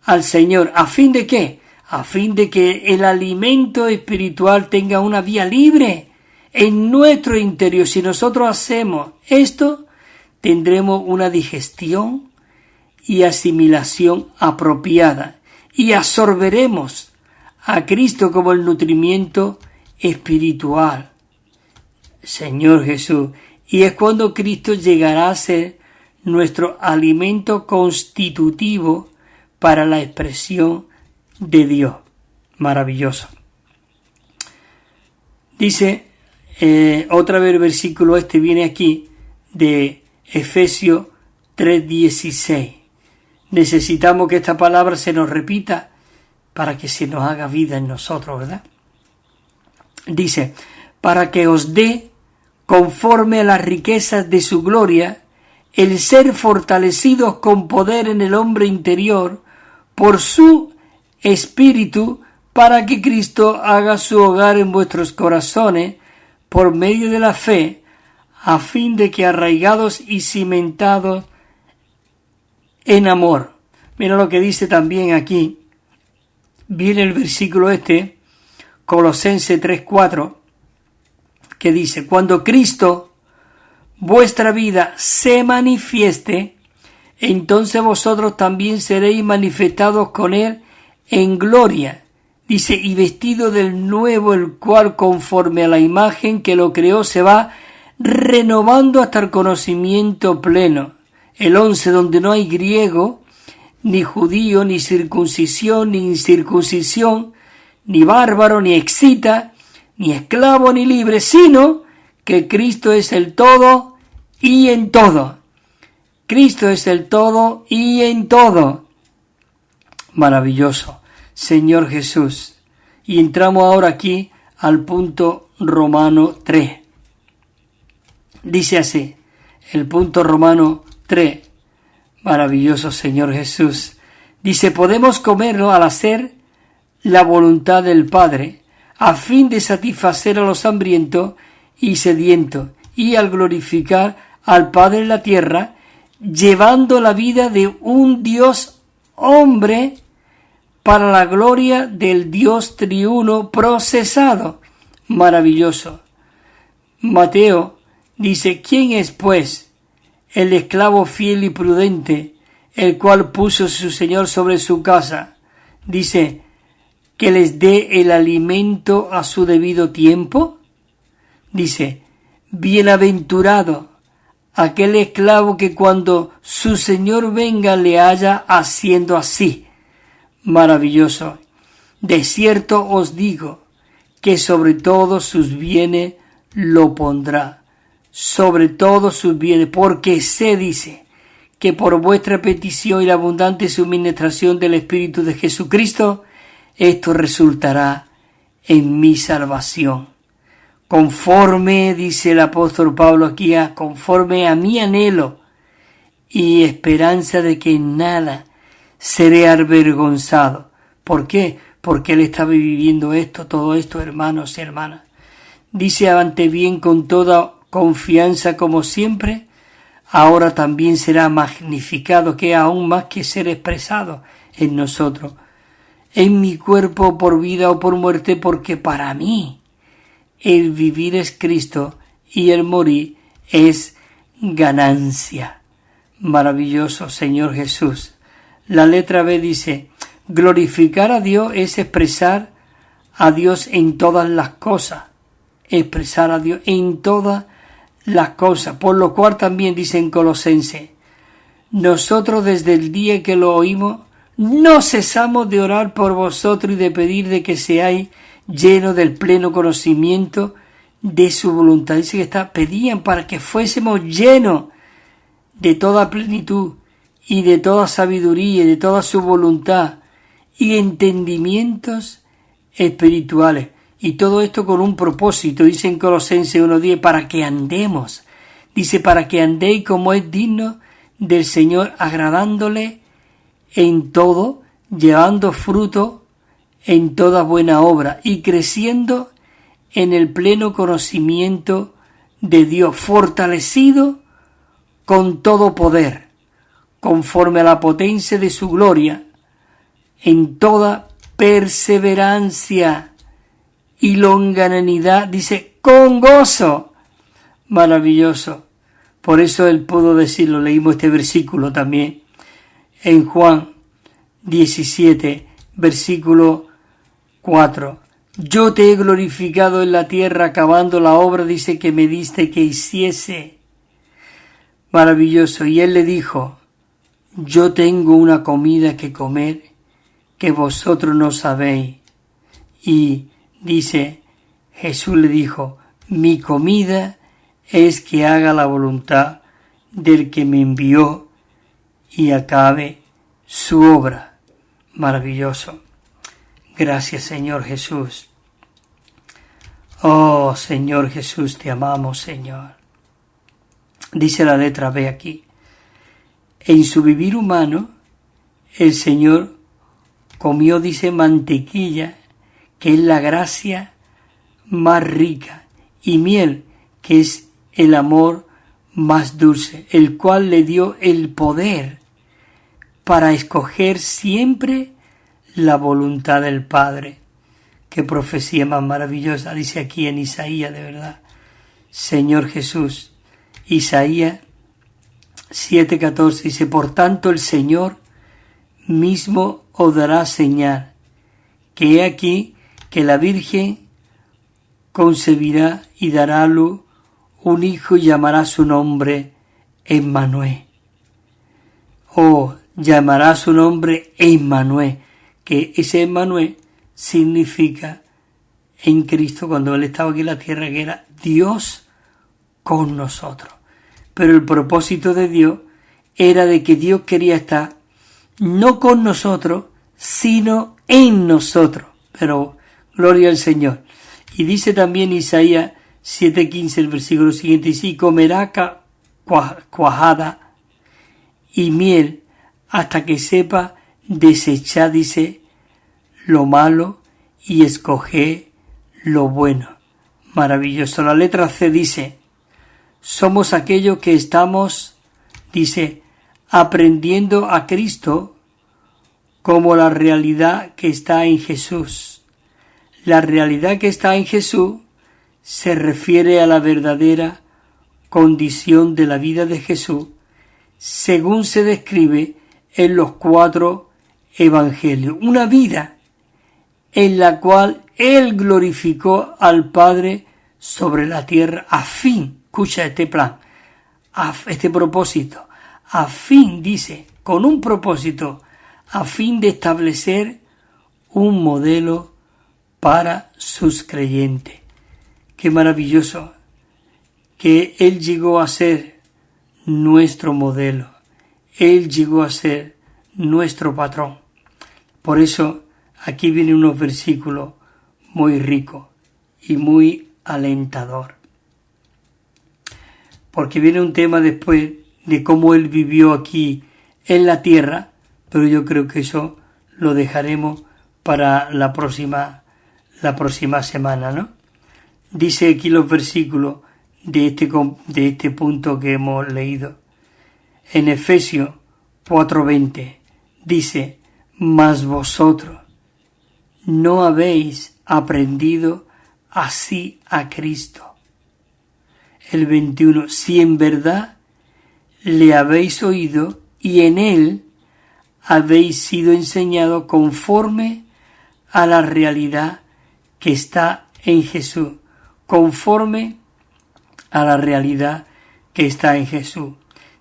al Señor. ¿A fin de qué? A fin de que el alimento espiritual tenga una vía libre en nuestro interior. Si nosotros hacemos esto, tendremos una digestión y asimilación apropiada y absorberemos a Cristo como el nutrimiento espiritual. Señor Jesús. Y es cuando Cristo llegará a ser nuestro alimento constitutivo para la expresión de Dios. Maravilloso. Dice, otra vez el versículo viene aquí de Efesios 3:16. Necesitamos que esta palabra se nos repita para que se nos haga vida en nosotros, ¿verdad? Dice, para que os dé, conforme a las riquezas de su gloria, el ser fortalecidos con poder en el hombre interior, por su Espíritu, para que Cristo haga su hogar en vuestros corazones, por medio de la fe, a fin de que arraigados y cimentados en amor. Mira lo que dice también aquí. Viene el versículo Colosenses 3:4, que dice, cuando Cristo, vuestra vida, se manifieste, entonces vosotros también seréis manifestados con él en gloria. Dice, y vestido del nuevo, el cual conforme a la imagen que lo creó se va renovando hasta el conocimiento pleno. El 11, donde no hay griego, ni judío, ni circuncisión, ni incircuncisión, ni bárbaro, ni excita, ni esclavo, ni libre, sino que Cristo es el todo y en todo. Cristo es el todo y en todo. Maravilloso, Señor Jesús. Y entramos ahora aquí al punto Romano 3. Dice así, el punto Romano 3. Maravilloso, Señor Jesús. Dice, podemos comerlo al hacer la voluntad del Padre, a fin de satisfacer a los hambrientos y sedientos, y al glorificar al Padre en la tierra, llevando la vida de un Dios hombre para la gloria del Dios triuno procesado. Maravilloso. Mateo dice, ¿quién es pues el esclavo fiel y prudente, el cual puso su señor sobre su casa, dice, que les dé el alimento a su debido tiempo? Dice, bienaventurado aquel esclavo que cuando su señor venga le haya haciendo así. Maravilloso. De cierto os digo que sobre todos sus bienes lo pondrá, sobre todos sus bienes, porque se dice que por vuestra petición y la abundante suministración del Espíritu de Jesucristo, esto resultará en mi salvación. Conforme, dice el apóstol Pablo aquí, conforme a mi anhelo y esperanza de que en nada seré avergonzado. ¿Por qué? Porque él estaba viviendo todo esto, hermanos y hermanas. Dice, ante bien con toda confianza como siempre, ahora también será magnificado, que aún más que ser expresado en nosotros, en mi cuerpo por vida o por muerte, porque para mí el vivir es Cristo y el morir es ganancia. Maravilloso Señor Jesús. La letra B dice, glorificar a Dios es expresar a Dios en todas las cosas, expresar a Dios en todas las cosas, por lo cual también dice en Colosenses, nosotros desde el día que lo oímos, no cesamos de orar por vosotros y de pedir de que seáis llenos del pleno conocimiento de su voluntad. Dice que pedían para que fuésemos llenos de toda plenitud y de toda sabiduría y de toda su voluntad y entendimientos espirituales. Y todo esto con un propósito, dice en Colosenses 1:10, para que andemos. Dice, para que andéis como es digno del Señor, agradándole en todo, llevando fruto en toda buena obra y creciendo en el pleno conocimiento de Dios, fortalecido con todo poder, conforme a la potencia de su gloria, en toda perseverancia y longanimidad, dice, con gozo. Maravilloso. Por eso él pudo decirlo, leímos este versículo también en Juan 17, versículo 4. Yo te he glorificado en la tierra, acabando la obra, dice, que me diste que hiciese. Maravilloso. Y él le dijo, yo tengo una comida que comer que vosotros no sabéis. Y dice, Jesús le dijo, mi comida es que haga la voluntad del que me envió y acabe su obra. Maravilloso. Gracias, Señor Jesús. Oh, Señor Jesús, te amamos, Señor. Dice la letra B aquí. En su vivir humano, el Señor comió, dice, mantequilla, que es la gracia más rica, y miel, que es el amor más dulce, el cual le dio el poder para escoger siempre la voluntad del Padre. Qué profecía más maravillosa, dice aquí en Isaías, de verdad. Señor Jesús, Isaías 7:14 dice, por tanto el Señor mismo os dará señal, que he aquí que la Virgen concebirá y dará a luz un hijo y llamará su nombre Emmanuel. Llamará su nombre Emmanuel, que ese Emmanuel significa en Cristo, cuando Él estaba aquí en la tierra, que era Dios con nosotros. Pero el propósito de Dios era de que Dios quería estar no con nosotros, sino en nosotros. Pero gloria al Señor. Y dice también Isaías 7:15, el versículo siguiente, dice, y comerá cuajada y miel hasta que sepa desechar, dice, lo malo y escoger lo bueno. Maravilloso. La letra C dice, somos aquellos que estamos, dice, aprendiendo a Cristo como la realidad que está en Jesús. La realidad que está en Jesús se refiere a la verdadera condición de la vida de Jesús según se describe en los 4 evangelios. Una vida en la cual Él glorificó al Padre sobre la tierra a fin, escucha este plan, este propósito, a fin, dice, con un propósito, a fin de establecer un modelo para sus creyentes. Qué maravilloso que Él llegó a ser nuestro modelo. Él llegó a ser nuestro patrón. Por eso aquí vienen unos versículos muy ricos y muy alentador. Porque viene un tema después de cómo Él vivió aquí en la tierra, pero yo creo que eso lo dejaremos para la próxima semana, ¿no? Dice aquí los versículos de este punto que hemos leído. En Efesios 4:20 dice: mas vosotros no habéis aprendido así a Cristo. El 21, si en verdad le habéis oído y en él habéis sido enseñados conforme a la realidad que está en Jesús, conforme a la realidad que está en Jesús.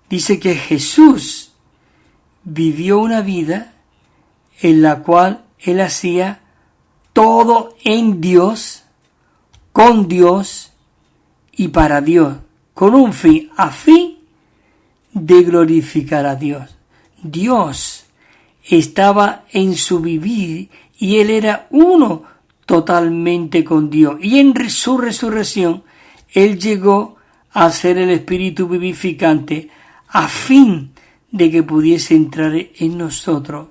Dice que Jesús vivió una vida en la cual Él hacía todo en Dios, con Dios y para Dios, con un fin, a fin de glorificar a Dios. Dios estaba en su vivir y Él era uno totalmente con Dios. Y en su resurrección, Él llegó a ser el Espíritu vivificante a fin de que pudiese entrar en nosotros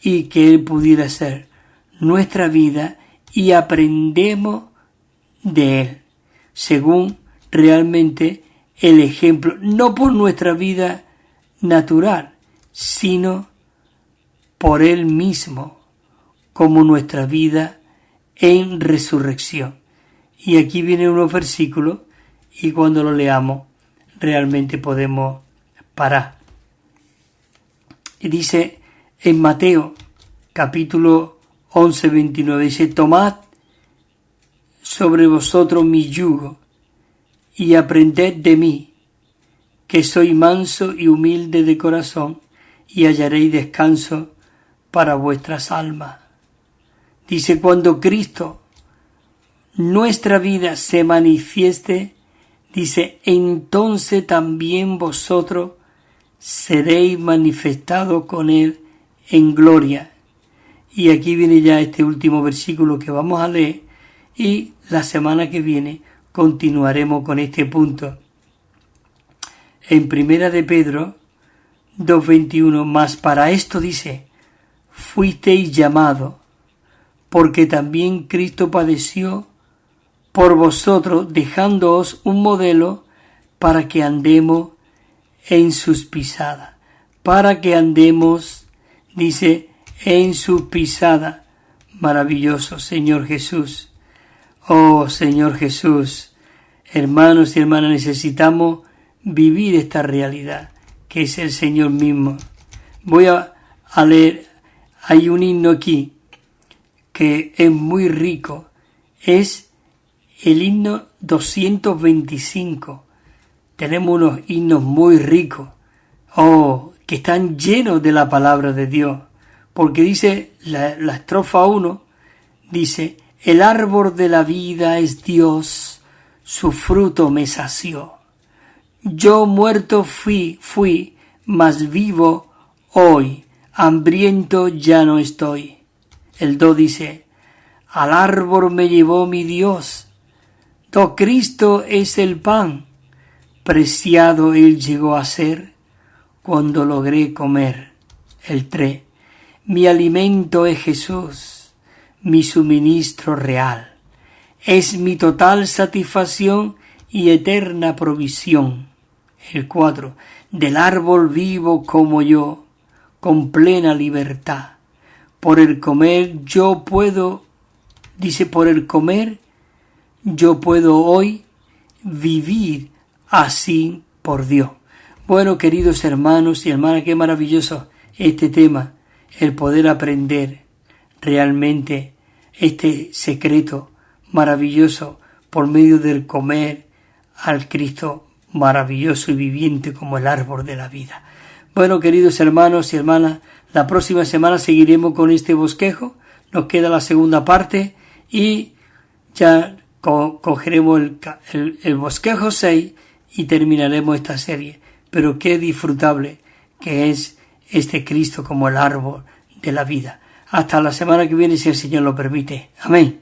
y que Él pudiera ser nuestra vida y aprendemos de Él, según realmente el ejemplo, no por nuestra vida natural, sino por Él mismo, como nuestra vida en resurrección. Y aquí vienen unos versículos y cuando lo leamos realmente podemos parar. Y dice en Mateo capítulo 11, 29, dice: tomad sobre vosotros mi yugo y aprended de mí, que soy manso y humilde de corazón, y hallaréis descanso para vuestras almas. Dice, cuando Cristo, nuestra vida, se manifieste, dice, entonces también vosotros seréis manifestados con Él en gloria. Y aquí viene ya este último versículo que vamos a leer y la semana que viene continuaremos con este punto. En Primera de Pedro 2:21, mas para esto dice, fuisteis llamados, porque también Cristo padeció por vosotros, dejándoos un modelo para que andemos en sus pisadas. Para que andemos, dice, en sus pisadas. Maravilloso, Señor Jesús. Oh, Señor Jesús. Hermanos y hermanas, necesitamos vivir esta realidad, que es el Señor mismo. Voy a leer, hay un himno aquí que es muy rico, es el himno 225. Tenemos unos himnos muy ricos, que están llenos de la palabra de Dios, porque dice la estrofa 1, dice, el árbol de la vida es Dios, su fruto me sació. Yo muerto fui, mas vivo hoy, hambriento ya no estoy. El 2 dice, al árbol me llevó mi Dios, do Cristo es el pan, preciado Él llegó a ser, cuando logré comer. El 3, mi alimento es Jesús, mi suministro real, es mi total satisfacción y eterna provisión. El 4, del árbol vivo como yo, con plena libertad. Por el comer yo puedo, dice, por el comer yo puedo hoy vivir así por Dios. Bueno, queridos hermanos y hermanas, qué maravilloso este tema, el poder aprender realmente este secreto maravilloso por medio del comer al Cristo maravilloso y viviente como el árbol de la vida. Bueno, queridos hermanos y hermanas, la próxima semana seguiremos con este bosquejo, nos queda la segunda parte y ya cogeremos el bosquejo 6 y terminaremos esta serie. Pero qué disfrutable que es este Cristo como el árbol de la vida. Hasta la semana que viene, si el Señor lo permite. Amén.